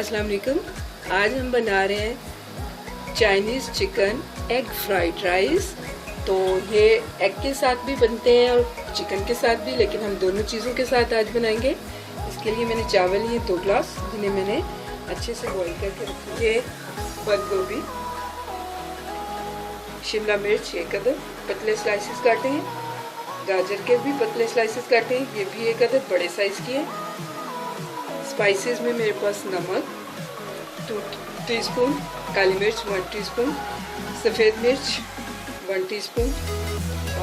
अस्सलाम वालेकुम। आज हम बना रहे हैं Chinese chicken egg fried rice. तो ये एग के साथ भी बनते हैं और चिकन के साथ भी, लेकिन हम दोनों चीज़ों के साथ आज बनाएंगे। इसके लिए मैंने चावल लिए 2 ग्लास, जिन्हें मैंने अच्छे से बॉईल करके रखी है। बंद गोभी, शिमला मिर्च 1 अदद पतले स्लाइसेस काटे हैं, गाजर के भी पतले स्लाइसेस काटे हैं, ये भी 1 अदद बड़े साइज़ की है। स्पाइसेस में मेरे पास नमक 2 टीस्पून, काली मिर्च 1 टीस्पून, सफ़ेद मिर्च 1 टीस्पून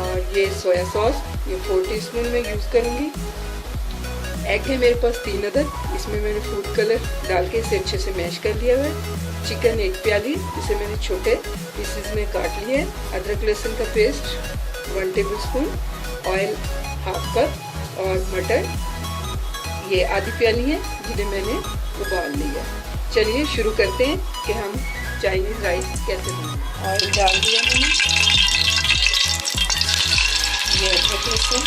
और ये सोया सॉस ये 4 टीस्पून में यूज़ करूँगी। एग है मेरे पास 3 अदद, इसमें मैंने फूड कलर डाल के इसे अच्छे से मैश कर लिया हुआ है। चिकन 1 प्याली, इसे मैंने छोटे पीसेस में काट लिए हैं। अदरक लहसुन का पेस्ट 1 टेबलस्पून, ऑयल 1/2 कप और मटर ये आधी प्याली है, जिन्हें मैंने उबाल लिया। चलिए शुरू करते हैं कि हम चाइनीज़ राइस कैसे बनाएं। ऑयल डाल दिया मैंने, ये अदरक लहसुन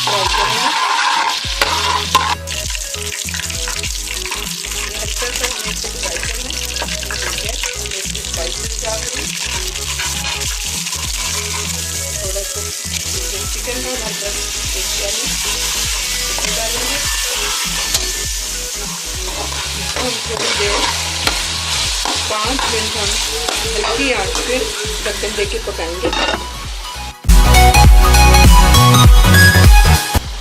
फ्राई करेंगे। हल्का सा मिर्च फ्राई करना है, स्पाइसेस डाल दें, थोड़ा सा चिकन है हल्का 1 प्याली डालेंगे। इसको हम थोड़ी देर 5 मिनट हम हल्की आंच पे ढक्कन दे के पकाएंगे।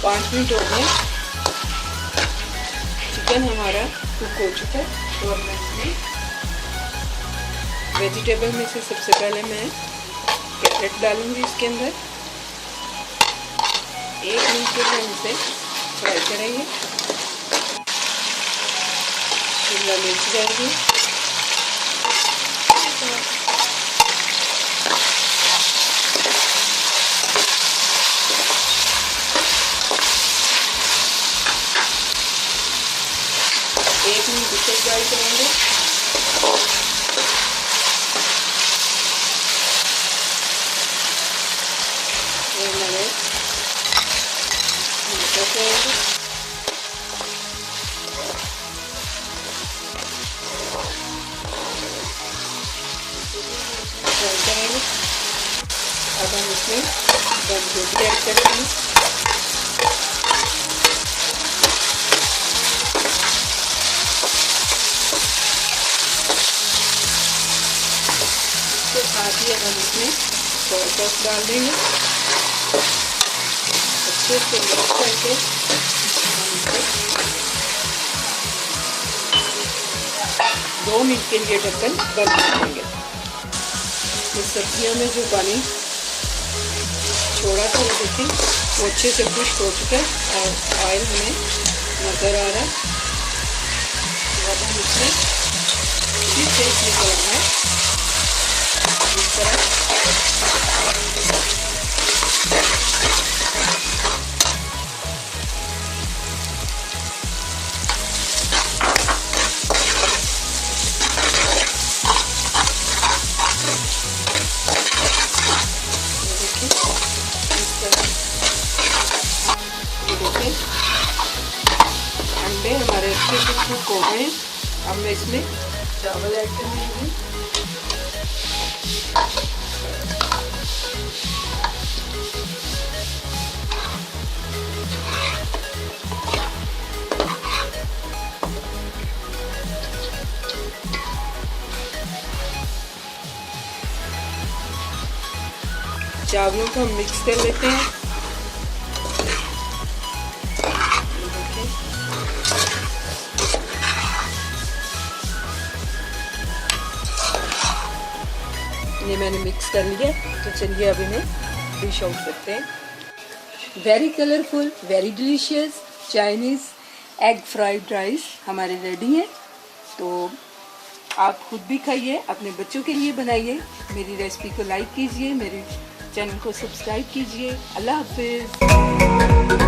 5 मिनट हो गए, चिकन हमारा कुक हो चुका है। और मैं इसमें वेजिटेबल में से सबसे पहले मैं कैरेट डालूंगी इसके अंदर। 1 मिनट के लिए इसे फ्राई करेंगे। शिमला मिर्च डालेंगे, एक मिनट इसे फ्राई करेंगे। अब हम इसमें बंद गोभी ऐड करेंगे। इसके साथ ही हम इसमें सोया सॉस डाल देंगे। अच्छे से मिक्स करके हम इसे 2 मिनट के लिए ढक्कन बंद कर देंगे। इस सब्जियों में जो पानी छोड़ा था वो देखिए वो अच्छे से खुश्क हो चुका है और ऑयल हमें नज़र आ रहा है। अब हम इसमें इसी तेज निकलना है इस तरह। अंडे हमारे अच्छे से कुक हो गए। अब मैं इसमें चावल ऐड कर दूँगी। चावलों को हम मिक्स कर लेते हैं। ये मैंने मिक्स कर लिया, तो चलिए अब इन्हें डिश आउट करते हैं। Very colourful, very delicious Chinese egg fried rice हमारे रेडी हैं। तो आप खुद भी खाइए, अपने बच्चों के लिए बनाइए। मेरी रेसिपी को लाइक कीजिए, मेरे चैनल को सब्सक्राइब कीजिए। अल्लाह हाफिज़।